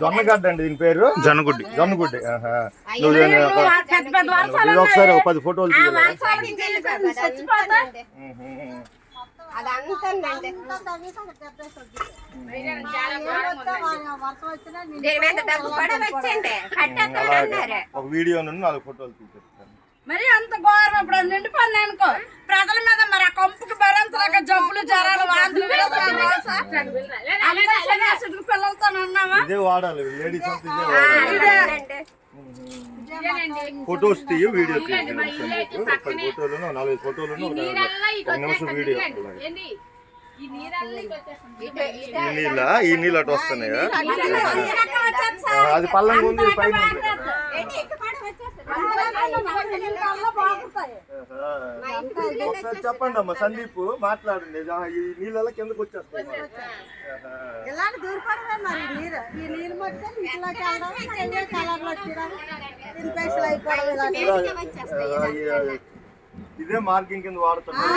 జొన్నగడ్డ అండి దీని పేరు. జొన్నగుడ్డి. జొన్నగుడ్డి. ఒకసారి 10 ఫోటోలు ఒక వీడియో నుండి 4 ఫోటోలు తీసేస్తాను. మరి అంత ఘోరం ఇప్పుడు నిండిపోయింది అనుకో ప్రజల మీద. మరి ఆ కొంపుకి భరించలేక జబ్బులు జ్వరాలు వాంతులు పిల్లలతో ఉన్నామా? ఇదే వాడాలి లేడీస్ అంతా ఫోటోస్ తీయ వీడియో తీయాలి. 10 ఫోటోలను 4 ఫోటోలను 1 నిమిషం వీడియో. ఈ నీళ్ళు అటు వస్తున్నాయా? అది పల్లంగా ఉంది పైన. ఒకసారి చెప్పండి అమ్మా సందీప్ మాట్లాడండి. ఈ నీళ్ళ కిందకు వచ్చేస్తాయి. ఇదే మార్కింగ్ కింద వాడుతున్నారు.